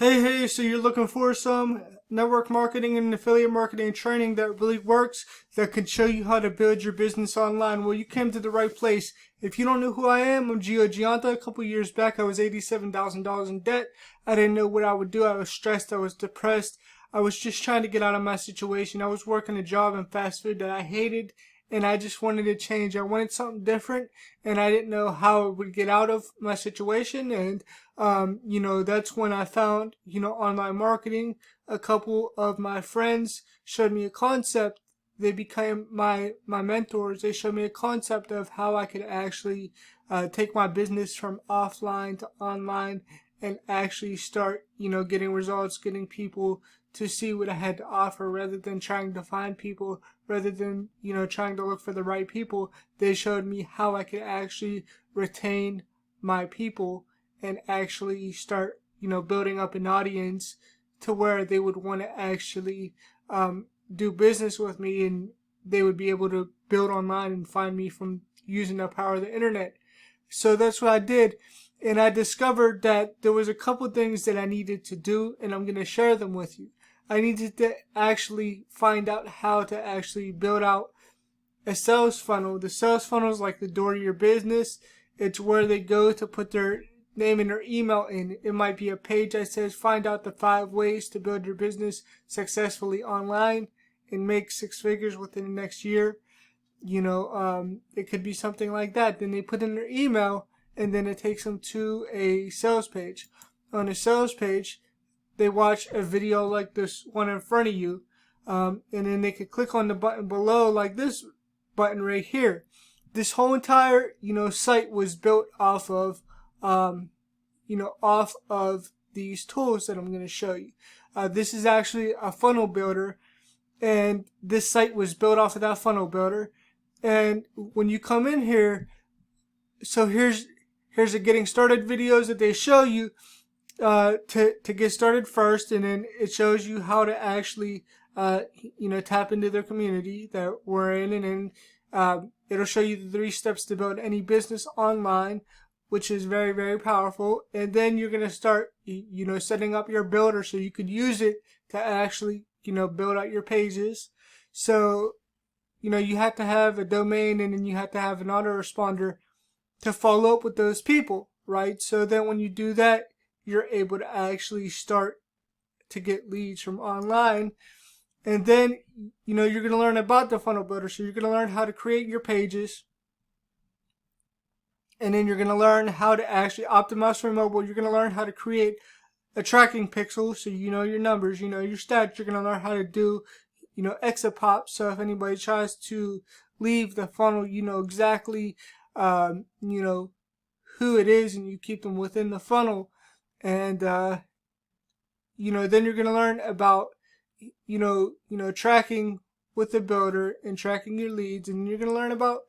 Hey, so you're looking for some network marketing and affiliate marketing training that really works, that can show you how to build your business online? Well, you came to the right place. If you don't know who I am, I'm Gio Gianta. A couple years back, I was $87,000 in debt. I didn't know what I would do. I was stressed. I was depressed. I was just trying to get out of my situation. I was working a job in fast food that I hated, and I just wanted to change. I wanted something different, and I didn't know how I would get out of my situation. And that's when I found, online marketing. A couple of my friends showed me a concept. They became my mentors. They showed me a concept of how I could actually take my business from offline to online and actually start, getting results, getting people to see what I had to offer rather than trying to find people, rather than, trying to look for the right people. They showed me how I could actually retain my people and actually start, building up an audience to where they would want to actually do business with me, and they would be able to build online and find me from using the power of the internet. So that's what I did. And I discovered that there was a couple things that I needed to do, and I'm going to share them with you. I needed to actually find out how to actually build out a sales funnel. The sales funnel is like the door to your business. It's where they go to put their name and their email in. It might be a page that says find out the 5 ways to build your business successfully online and make 6 figures within the next year. It could be something like that. Then they put in their email, and then it takes them to a sales page. On a sales page, they watch a video like this one in front of you, and then they could click on the button below, like this button right here. This whole entire, site was built off of, these tools that I'm going to show you. This is actually a funnel builder, and this site was built off of that funnel builder. And when you come in here, so here's the getting started videos that they show you to get started first, and then it shows you how to actually tap into their community that we're in, and then it'll show you the 3 steps to build any business online, which is very, very powerful. And then you're going to start setting up your builder so you could use it to actually build out your pages. So you have to have a domain, and then you have to have an autoresponder to follow up with those people, right? So then when you do that, you're able to actually start to get leads from online. And then, you're going to learn about the funnel builder. So you're going to learn how to create your pages. And then you're going to learn how to actually optimize for mobile. You're going to learn how to create a tracking pixel, so your numbers, your stats. You're going to learn how to do, exit pop. So if anybody tries to leave the funnel, you know exactly, who it is, and you keep them within the funnel. And, then you're going to learn about, tracking with the builder and tracking your leads. And you're going to learn about,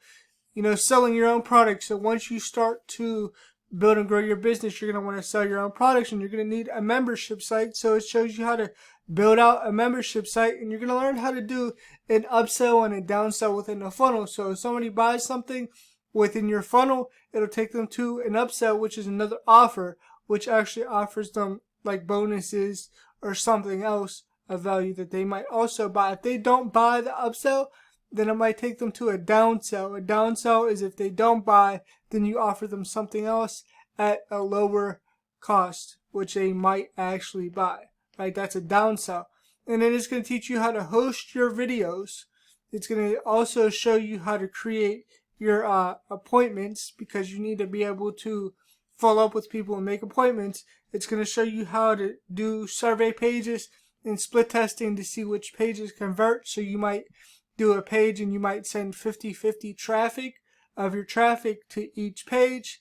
selling your own products. So once you start to build and grow your business, you're going to want to sell your own products, and you're going to need a membership site. So it shows you how to build out a membership site, and you're going to learn how to do an upsell and a downsell within the funnel. So if somebody buys something within your funnel, it'll take them to an upsell, which is another offer, which actually offers them like bonuses or something else of value that they might also buy. If they don't buy the upsell, then it might take them to a downsell. A downsell is if they don't buy, then you offer them something else at a lower cost, which they might actually buy, right? That's a downsell. And then it's going to teach you how to host your videos. It's going to also show you how to create your appointments, because you need to be able to follow up with people and make appointments. It's going to show you how to do survey pages and split testing to see which pages convert. So you might do a page and you might send 50-50 traffic of your traffic to each page,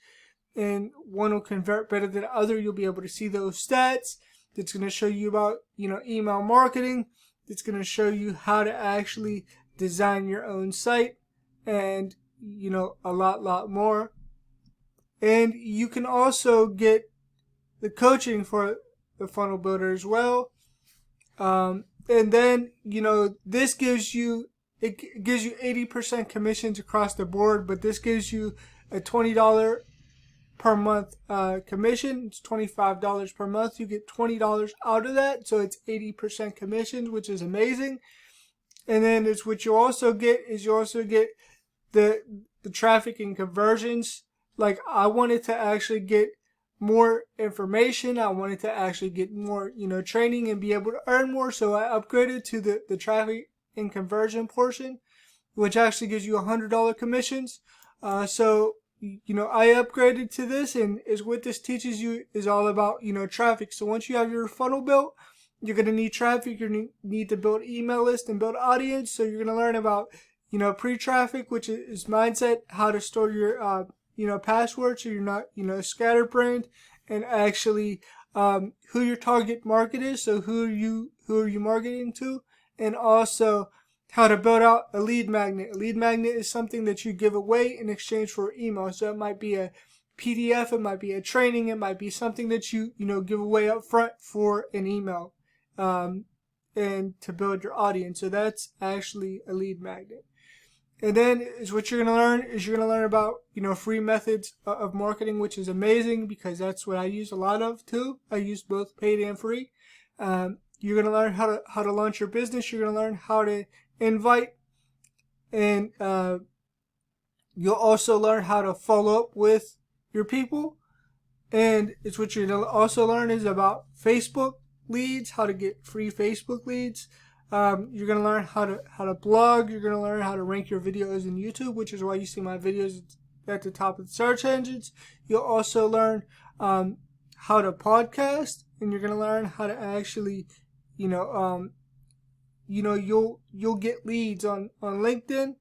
and one will convert better than the other. You'll be able to see those stats. It's going to show you about, email marketing. It's going to show you how to actually design your own site, and, a lot more. And you can also get the coaching for the funnel builder as well. And then, this gives you, it gives you 80% commissions across the board, but this gives you a $20 per month commission. It's $25 per month. You get $20 out of that, so it's 80% commissions, which is amazing. And then it's what you also get is you also get the traffic and conversions. Like, I wanted to actually get more information. I wanted to actually get more, training and be able to earn more. So I upgraded to the traffic and conversion portion, which actually gives you $100 commissions. So I upgraded to this, and is what this teaches you is all about, traffic. So once you have your funnel built, you're going to need traffic. You're going to need to build email list and build audience. So you're going to learn about, pre-traffic, which is mindset, how to store your, password so you're not, scatterbrained, and actually, who your target market is. So who are you marketing to? And also how to build out a lead magnet. A lead magnet is something that you give away in exchange for email. So it might be a PDF, it might be a training, it might be something that you give away up front for an email, and to build your audience. So that's actually a lead magnet. And then is what you're going to learn is you're going to learn about, free methods of marketing, which is amazing because that's what I use a lot of too. I use both paid and free. You're going to learn how to launch your business. You're going to learn how to invite, and you'll also learn how to follow up with your people. And it's what you're going to also learn is about Facebook leads, how to get free Facebook leads. You're going to learn how to blog. You're going to learn how to rank your videos in YouTube, which is why you see my videos at the top of the search engines. You'll also learn how to podcast, and you're going to learn how to actually, you'll get leads on LinkedIn,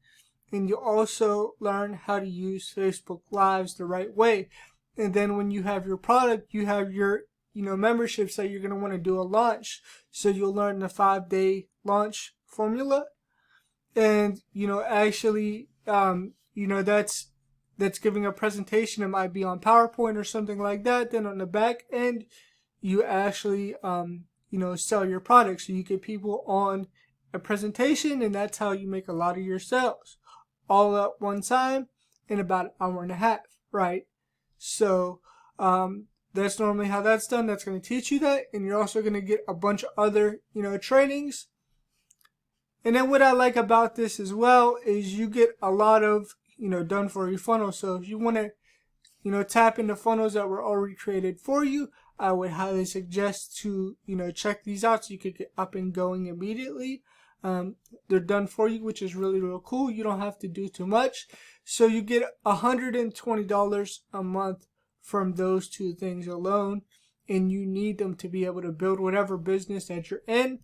and you'll also learn how to use Facebook Lives the right way. And then when you have your product, you have your memberships that you're going to want to do a launch. So you'll learn the 5-day launch formula. And, actually, that's giving a presentation. It might be on PowerPoint or something like that. Then on the back end, you actually, sell your product. So you get people on a presentation, and that's how you make a lot of your sales all at one time in about an hour and a half, right? So, that's normally how that's done. That's going to teach you that. And you're also going to get a bunch of other, trainings. And then what I like about this as well is you get a lot of, done for you funnels. So if you want to, tap into funnels that were already created for you, I would highly suggest to, check these out so you could get up and going immediately. They're done for you, which is really, really cool. You don't have to do too much. So you get $120 a month from those two things alone, and you need them to be able to build whatever business that you're in.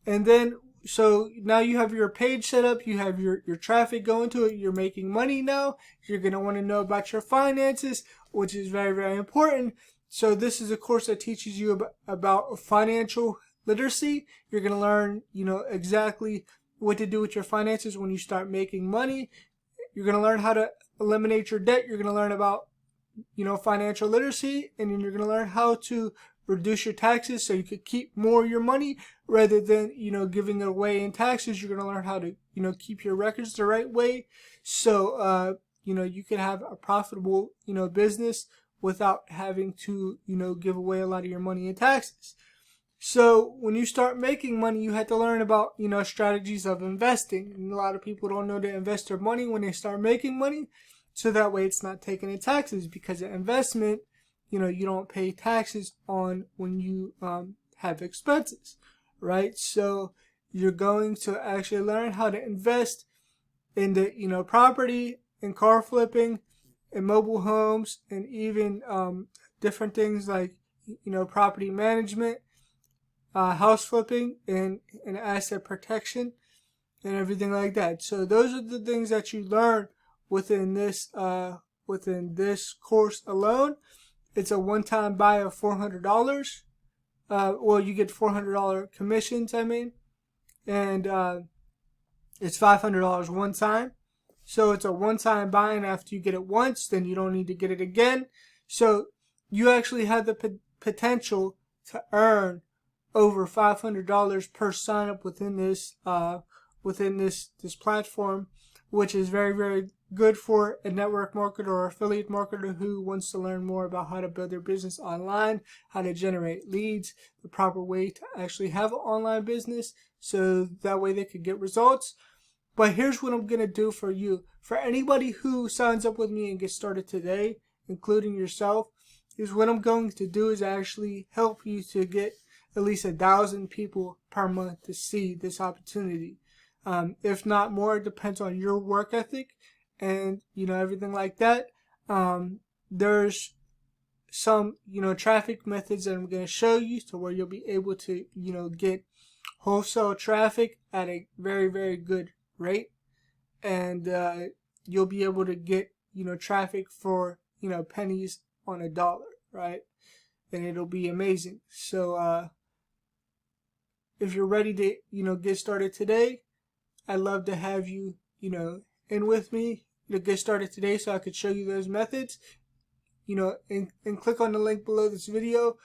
And then, so now you have your page set up, you have your traffic going to it, you're making money now. You're going to want to know about your finances, which is very, very important. So this is a course that teaches you about financial literacy. You're going to learn, exactly what to do with your finances when you start making money. You're going to learn how to eliminate your debt. You're going to learn about financial literacy, and then you're going to learn how to reduce your taxes so you could keep more of your money rather than, giving it away in taxes. You're going to learn how to, keep your records the right way. So, you can have a profitable, business without having to, give away a lot of your money in taxes. So when you start making money, you have to learn about, strategies of investing. And a lot of people don't know to invest their money when they start making money. So that way it's not taken in taxes, because an investment, you don't pay taxes on when you have expenses, right? So you're going to actually learn how to invest in the, property and car flipping and mobile homes, and even different things like, property management, house flipping, and asset protection and everything like that. So those are the things that you learn within this course alone. It's a one-time buy of $400. You get $400 commissions, and it's $500 one time. So it's a one-time buy, and after you get it once, then you don't need to get it again. So you actually have the potential to earn over $500 per sign up within this platform, which is very, very good for a network marketer or affiliate marketer who wants to learn more about how to build their business online, how to generate leads, the proper way to actually have an online business so that way they could get results. But here's what I'm going to do for you. For anybody who signs up with me and gets started today, including yourself, is what I'm going to do is actually help you to get at least 1,000 people per month to see this opportunity. If not more, it depends on your work ethic and, everything like that. There's some, traffic methods that I'm going to show you to where you'll be able to, get wholesale traffic at a very, very good rate. And you'll be able to get, traffic for, pennies on a dollar, right? And it'll be amazing. So if you're ready to, get started today, I'd love to have you, in with me to get started today so I could show you those methods, and click on the link below this video.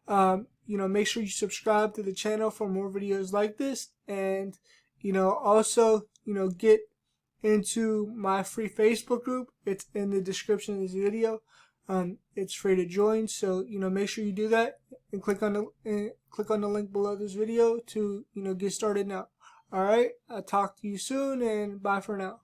Make sure you subscribe to the channel for more videos like this, and, also, get into my free Facebook group. It's in the description of this video. It's free to join, so, make sure you do that and click on the link below this video to, get started now. All right, I'll talk to you soon, and bye for now.